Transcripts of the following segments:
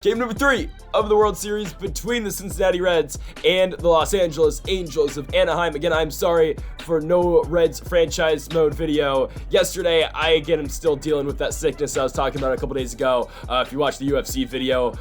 Game number 3 of the World Series between the Cincinnati Reds and the Los Angeles Angels of Anaheim. Again, I'm sorry for no Reds franchise mode video yesterday. I am still dealing with that sickness I was talking about a couple days ago. If you watched the UFC video,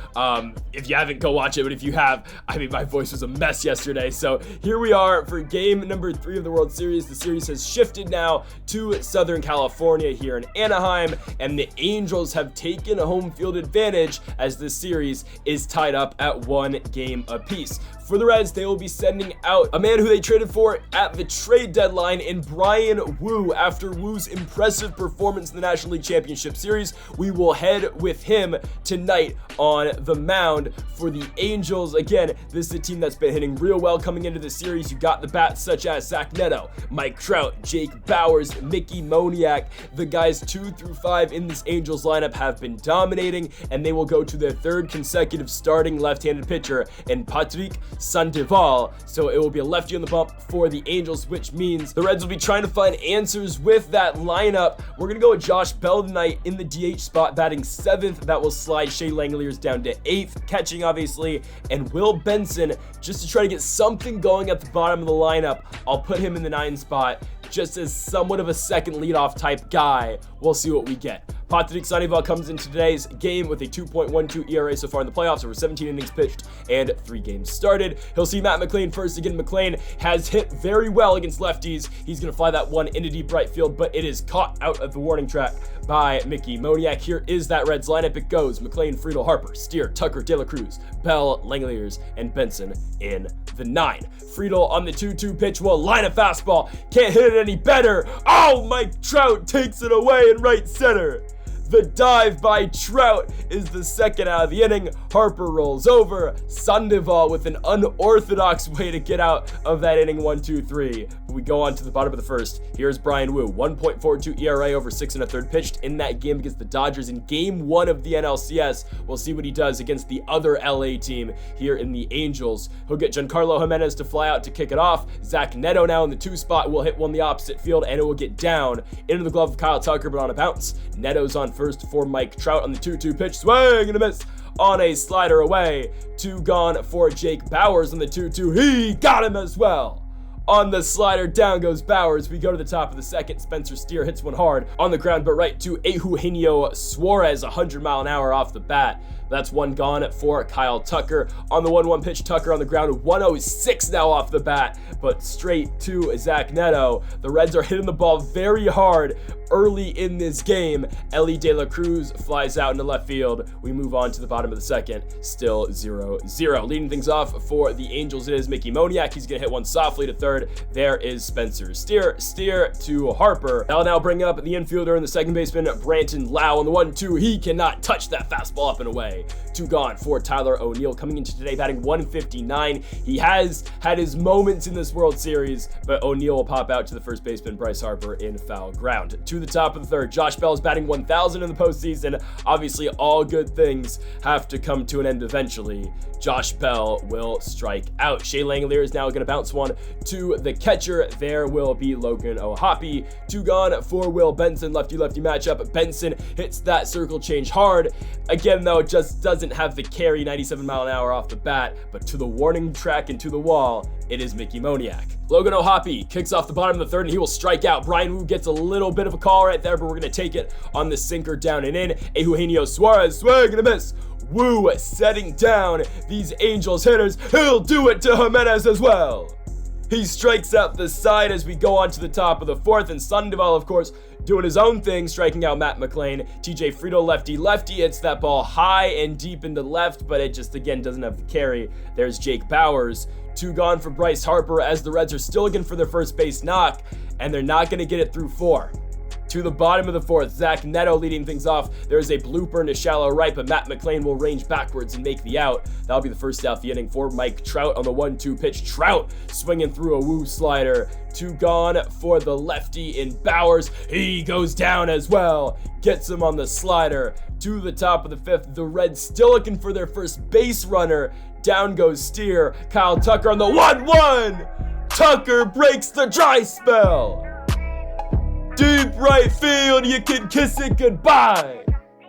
if you haven't, go watch it. But if you have, my voice was a mess yesterday. So here we are for game number 3 of the World Series. The series has shifted now to Southern California here in Anaheim, and the Angels have taken a home field advantage as this series is tied up at 1 game apiece. For the Reds, they will be sending out a man who they traded for at the trade deadline in Bryan Woo. After Woo's impressive performance in the National League Championship Series, we will head with him tonight on the mound for the Angels. Again, this is a team that's been hitting real well coming into the series. You got the bats such as Zach Neto, Mike Trout, Jake Bauers, Mickey Moniak. The guys 2 through 5 in this Angels lineup have been dominating, and they will go to their 3rd consecutive starting left-handed pitcher in Patrick Sandoval. So it will be a lefty on the bump for the Angels, which means the Reds will be trying to find answers with that lineup. We're going to go with Josh Bell tonight in the DH spot, batting 7th. That will slide Shea Langeliers down to 8th, catching obviously, and Will Benson, just to try to get something going at the bottom of the lineup. I'll put him in the 9 spot just as somewhat of a second leadoff type guy. We'll see what we get. Patrick Sandoval comes into today's game with a 2.12 ERA so far in the playoffs, over 17 innings pitched and 3 games started. He'll see Matt McLain first. Again, McLain has hit very well against lefties. He's going to fly that one into deep right field, but it is caught out of the warning track by Mickey Moniak. Here is that Reds lineup. It goes McLain, Friedel, Harper, Steer, Tucker, De La Cruz, Bell, Langeliers, and Benson in the 9. Friedel on the 2-2 pitch will line a fastball. Can't hit it any better. Oh, Mike Trout takes it away in right center. The dive by Trout is the second out of the inning. Harper rolls over. Sandoval with an unorthodox way to get out of that inning. 1-2-3. We go on to the bottom of the first. Here's Bryan Woo, 1.42 ERA over 6 1/3 pitched in that game against the Dodgers in game 1 of the NLCS. We'll see what he does against the other LA team here in the Angels. He'll get Giancarlo Jimenez to fly out to kick it off. Zach Neto now in the 2 spot will hit one the opposite field, and it will get down into the glove of Kyle Tucker, but on a bounce. Neto's on first for Mike Trout on the 2-2 pitch. Swing and a miss on a slider away. 2 gone for Jake Bauers on the 2-2. He got him as well. On the slider, down goes Bauers. We go to the top of the second. Spencer Steer hits one hard on the ground, but right to Eugenio Suarez, 100-mile-an-hour off the bat. That's 1 gone for Kyle Tucker. On the 1-1 pitch, Tucker on the ground, 106 now off the bat, but straight to Zach Neto. The Reds are hitting the ball very hard early in this game. Ellie De La Cruz flies out into left field. We move on to the bottom of the second, still 0-0. Leading things off for the Angels, it is Mickey Moniak. He's going to hit one softly to third. There is Spencer Steer to Harper. That'll now bring up the infielder and the second baseman, Branton Lau on the 1-2. He cannot touch that fastball up and away. 2 gone for Tyler O'Neill coming into today, batting 159. He has had his moments in this World Series, but O'Neill will pop out to the first baseman, Bryce Harper, in foul ground. To the top of the third, Josh Bell is batting 1,000 in the postseason. Obviously, all good things have to come to an end eventually. Josh Bell will strike out. Shea Langeliers is now going to bounce one to the catcher. There will be Logan O'Hoppe. 2 gone for Will Benson. Lefty-lefty matchup. Benson hits that circle change hard. Again, though, just doesn't have the carry, 97-mile-an-hour off the bat, but to the warning track and to the wall, it is Mickey Moniak. Logan O'Hoppe kicks off the bottom of the 3rd, and he will strike out. Bryan Woo gets a little bit of a call right there, but we're going to take it on the sinker down and in. Eugenio Suarez, swing and a miss. Woo setting down these Angels hitters. He'll do it to Jimenez as well. He strikes out the side as we go on to the top of the 4th, and Sandoval, of course, doing his own thing, striking out Matt McLain. TJ Friedel, lefty hits that ball high and deep into left, but it just, again, doesn't have the carry. There's Jake Bauers. 2 gone for Bryce Harper as the Reds are still looking for their first base knock, and they're not going to get it through 4. To the bottom of the 4th, Zach Neto leading things off. There's a blooper into shallow right, but Matt McLain will range backwards and make the out. That'll be the first out of the inning for Mike Trout on the 1-2 pitch. Trout swinging through a Woo slider. 2 gone for the lefty in Bauers. He goes down as well. Gets him on the slider. To the top of the 5th, the Reds still looking for their first base runner. Down goes Steer. Kyle Tucker on the 1-1. Tucker breaks the dry spell. Deep right field, you can kiss it goodbye.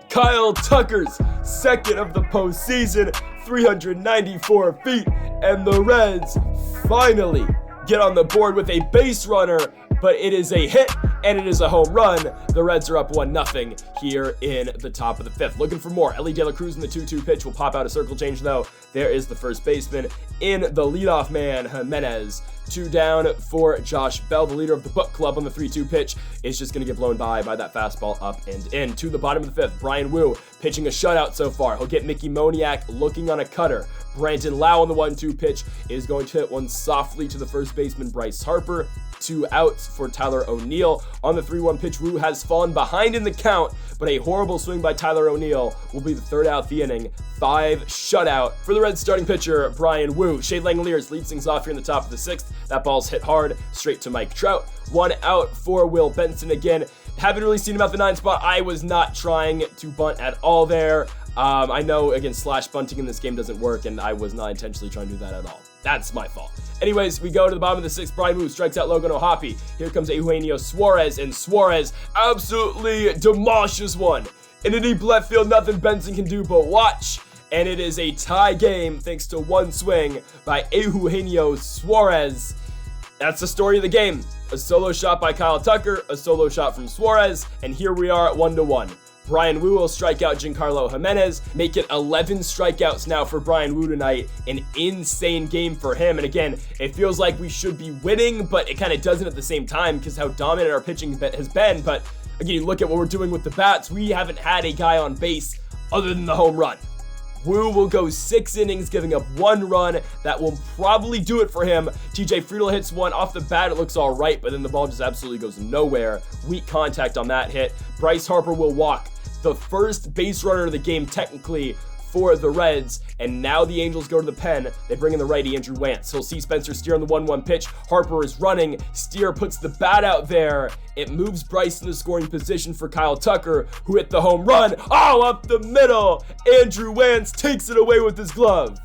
Kyle Tucker's second of the postseason, 394 feet, and the Reds finally get on the board with a base runner, but it is a hit and it is a home run. The Reds are up 1-0 here in the top of the fifth. Looking for more. Elly De La Cruz in the 2-2 pitch will pop out a circle change though. There is the first baseman in the leadoff man, Jimenez. 2 down for Josh Bell, the leader of the book club on the 3-2 pitch, is just going to get blown by that fastball up and in. To the bottom of the fifth, Bryan Woo pitching a shutout so far. He'll get Mickey Moniak looking on a cutter. Brandon Lau on the 1-2 pitch is going to hit one softly to the first baseman, Bryce Harper. 2 outs for Tyler O'Neill. On the 3-1 pitch, Woo has fallen behind in the count, but a horrible swing by Tyler O'Neill will be the third out of the inning. 5 shutout for the Reds starting pitcher, Bryan Woo. Shea Langeliers leads things off here in the top of the sixth. That ball's hit hard, straight to Mike Trout. 1 out for Will Benson again. Haven't really seen him at the 9 spot. I was not trying to bunt at all there. I know, again, slash bunting in this game doesn't work, and I was not intentionally trying to do that at all. That's my fault. Anyways, we go to the bottom of the sixth. Bryan Woo strikes out Logan O'Hoppe. Here comes Eugenio Suarez, and Suarez absolutely demolishes one. In a deep left field, nothing Benson can do but watch. And it is a tie game thanks to one swing by Eugenio Suarez. That's the story of the game. A solo shot by Kyle Tucker, a solo shot from Suarez, and here we are at 1-1. Bryan Woo will strike out Giancarlo Jimenez, make it 11 strikeouts now for Bryan Woo tonight. An insane game for him. And again, it feels like we should be winning, but it kind of doesn't at the same time because how dominant our pitching has been. But again, you look at what we're doing with the bats, we haven't had a guy on base other than the home run. Woo will go 6 innings, giving up 1 run. That will probably do it for him. TJ Friedl hits one off the bat. It looks all right, but then the ball just absolutely goes nowhere. Weak contact on that hit. Bryce Harper will walk. The first base runner of the game, technically, for the Reds, and now the Angels go to the pen. They bring in the righty, Andrew Wantz. He'll see Spencer Steer on the 1-1 pitch. Harper is running. Steer puts the bat out there. It moves Bryce into scoring position for Kyle Tucker, who hit the home run. Oh, up the middle. Andrew Wantz takes it away with his glove.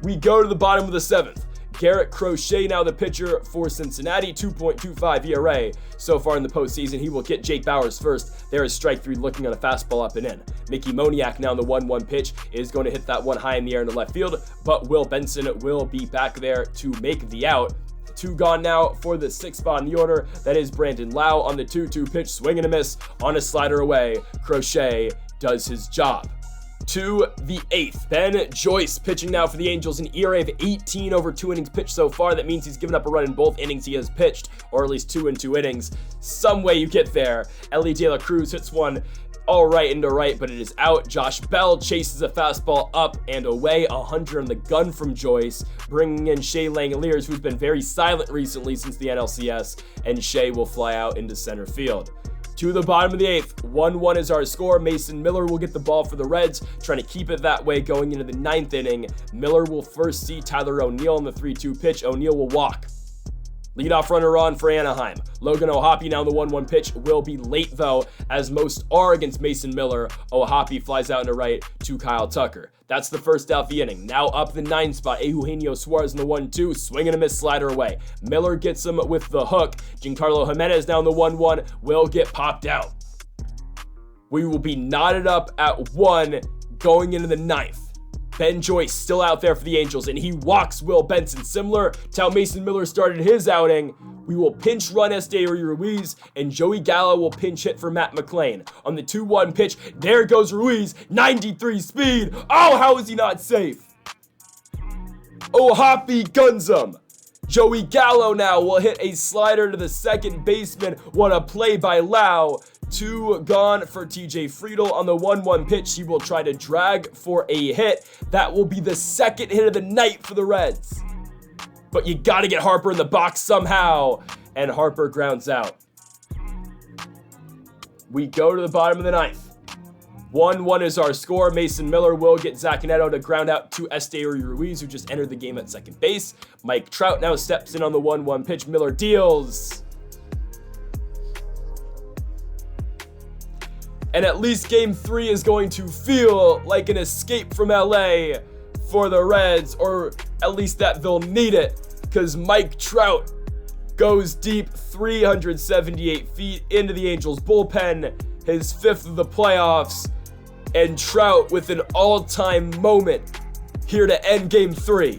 We go to the bottom of the seventh. Garrett Crochet now the pitcher for Cincinnati, 2.25 ERA so far in the postseason. He will get Jake Bauers first. There is strike 3 looking on a fastball up and in. Mickey Moniak now in the 1-1 pitch is going to hit that one high in the air in the left field, but Will Benson will be back there to make the out. 2 gone now for the 6th spot in the order. That is Brandon Lau on the 2-2 pitch, swing and a miss on a slider away. Crochet does his job. To the 8th, Ben Joyce pitching now for the Angels, an ERA of 18 over 2 innings pitched so far. That means he's given up a run in both innings he has pitched, or at least 2 in 2 innings. Some way you get there. Elly De La Cruz hits one all right into right, but it is out. Josh Bell chases a fastball up and away. 100 on the gun from Joyce, bringing in Shea Langeliers, who's been very silent recently since the NLCS, and Shea will fly out into center field. To the bottom of the 8th, 1-1 is our score. Mason Miller will get the ball for the Reds, trying to keep it that way going into the 9th inning. Miller will first see Tyler O'Neill on the 3-2 pitch. O'Neill will walk. Leadoff runner on for Anaheim. Logan O'Hoppe now the 1-1 pitch will be late though, as most are against Mason Miller. O'Hoppe flies out into right to Kyle Tucker. That's the first out of the inning. Now up the 9th spot, Eugenio Suarez in the 1-2, swing and a miss slider away. Miller gets him with the hook. Giancarlo Jimenez down the 1-1 will get popped out. We will be knotted up at 1 going into the 9th. Ben Joyce still out there for the Angels, and he walks Will Benson. Similar to how Mason Miller started his outing, we will pinch run Esteury Ruiz, and Joey Gallo will pinch hit for Matt McLain. On the 2-1 pitch, there goes Ruiz, 93 speed. Oh, how is he not safe? O'Hoppe guns him. Joey Gallo now will hit a slider to the second baseman. What a play by Lau. 2 gone for TJ Friedl. On the 1-1 pitch, he will try to drag for a hit. That will be the second hit of the night for the Reds. But you got to get Harper in the box somehow. And Harper grounds out. We go to the bottom of the 9th. 1-1 is our score. Mason Miller will get Zach Neto to ground out to Esteury Ruiz, who just entered the game at second base. Mike Trout now steps in on the 1-1 pitch. Miller deals. And at least game 3 is going to feel like an escape from LA for the Reds, or at least that they'll need it, because Mike Trout goes deep 378 feet into the Angels bullpen, his 5th of the playoffs. and Trout with an all-time moment here to end Game 3.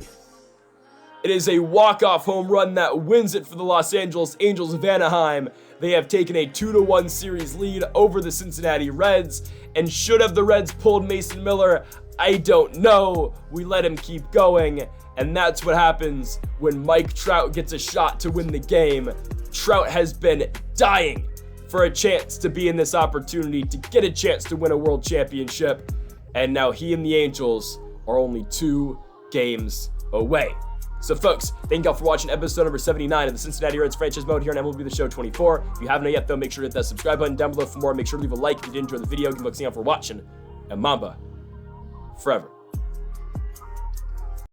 It is a walk-off home run that wins it for the Los Angeles Angels of Anaheim. They have taken a 2-1 series lead over the Cincinnati Reds. And should have the Reds pulled Mason Miller? I don't know. We let him keep going. And that's what happens when Mike Trout gets a shot to win the game. Trout has been dying for a chance to be in this opportunity to get a chance to win a world championship. And now he and the Angels are only 2 games away. So folks, thank y'all for watching episode number 79 of the Cincinnati Reds franchise mode here on MLB The Show 24. If you haven't yet though, make sure to hit that subscribe button down below for more. Make sure to leave a like if you did enjoy the video. Give a for watching. And Mamba forever.